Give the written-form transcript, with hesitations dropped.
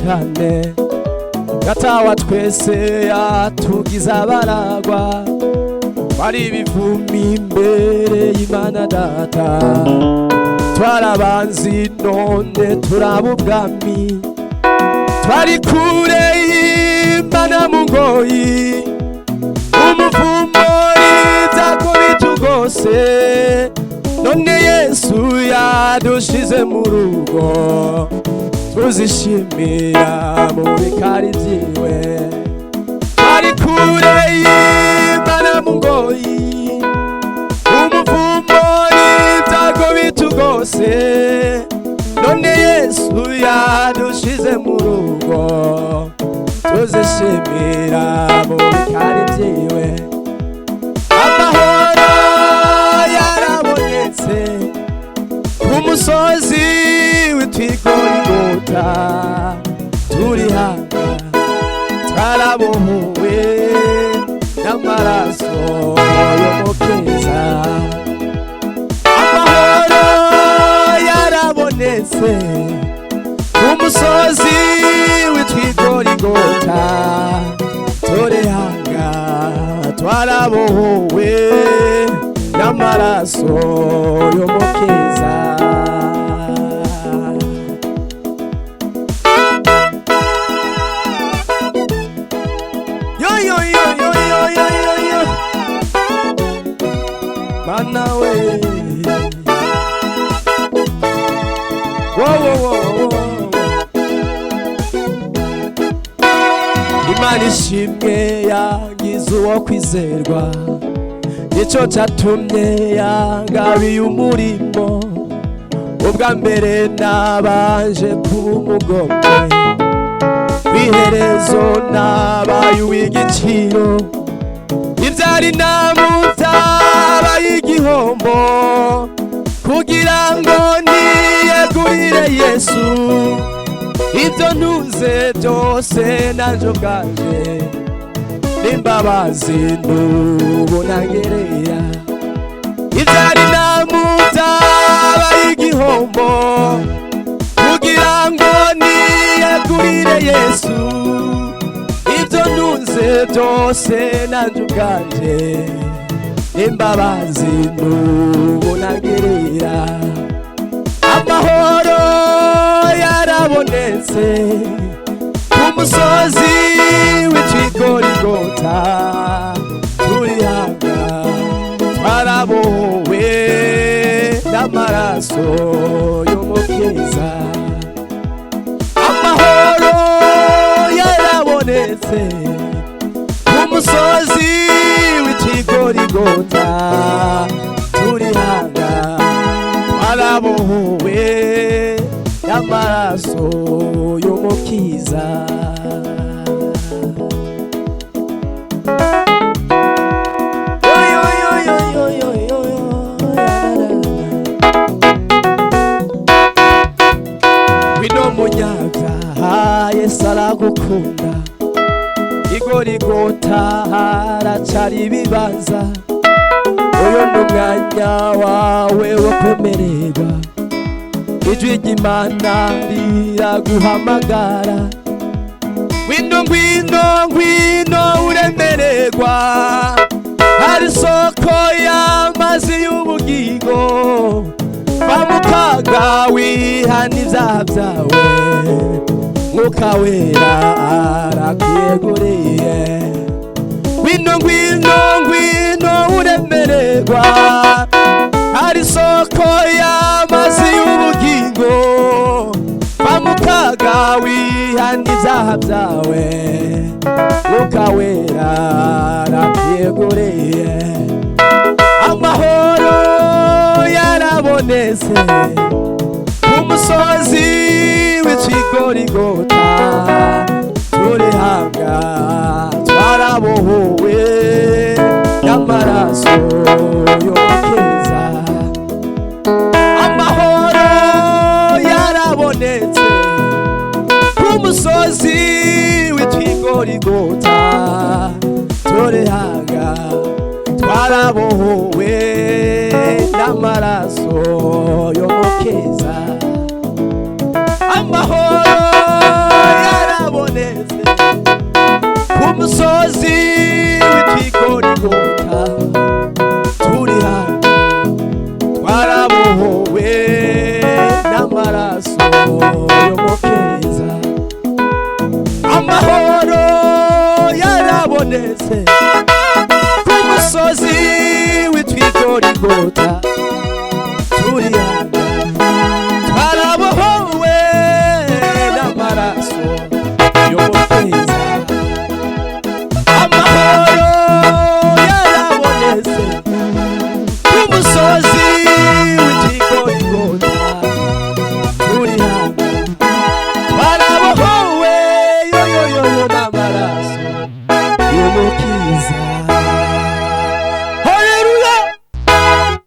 cyane gatawa twese yatugize abaragwa bari bivumi imbere y'Imana data twarabanzi none turaba ubwami twari kure y'Imana mu ngoyi umuvumo ibyago bitugose none Yesu yadushize mu rugo tuzishimira mu bikari byiwe twari kure y'Imana mu ngoyi umuvumo ibyago bitugose none Yesu yadushize mu rugo tuzishimira mu bikari byiwe amahoro yarabonetse ku musozi w'itwigorigota turi hanga twarabohowe n'amaraso y'umukeza amahoro yarabonetse ku musozi w'itwigorigota turi hanga twarabohowe n'amaraso y'umukeza Mana we Imana ishimwe yagize uwo kwizerwa nico cyatumye yangabiye umurimo ubwa mbere nabanje kuba umugombe w'iherezo nabaye uw'igiciro ibyari namutabaye igihombo kugira ngo niyegurire Yesu ibyo ntuze byose nanje ubwanje n'imbabazi n'ubunangereya ibyari namutabaye igihombo kugira ngo niyegurire Yesu ibyo ntuze byose nanje ubwanje n'imbabazi n'ubunangereya amahoro yarabonetse ku musozi w'itwigorigota turi hanga twarabohowe n'amaraso y'umukeza amahoro yarabonetse ku musozi w'itwigorigota turi hanga twarabohowe n'amaraso y'umukiza wino munyabyaha Yesu aragukunda igorigota haracari ibibanza uyu n'umwanya wawe wo kwemererwa ijwi ry'Imana riraguhamagara ngwino ngwino ngwino uremererwa hari isoko y'amazi y'ubugingo va mu kaga wihana ibyaha byawe Mwuka wera arakwiyeguriye ngwino ngwino ngwino uremererwa hari isoko y'amazi y'ubugingo va mu kaga wihana ibyaha byawe Mwuka wera arakwiyeguriye amahoro yarabonetse ku musozi w'itwigorigota turi hanga twarabohowe n'amaraso y'umukeza amahoro yarabonetse ku musozi w'itwigorigota turi hanga twarabohowe n'amaraso y'umukeza amahoro musozi w'itwigorigota turi hano twarabohowe n'amaraso y'umukeza amahoro yarabonetse ku musozi w'itwigorigota turi hano twarabohowe n'amaraso y'umukeza amahoro yarabonetse ku musozi w'itwigorigota turi hano twarabohowe n'amaraso y'umukeza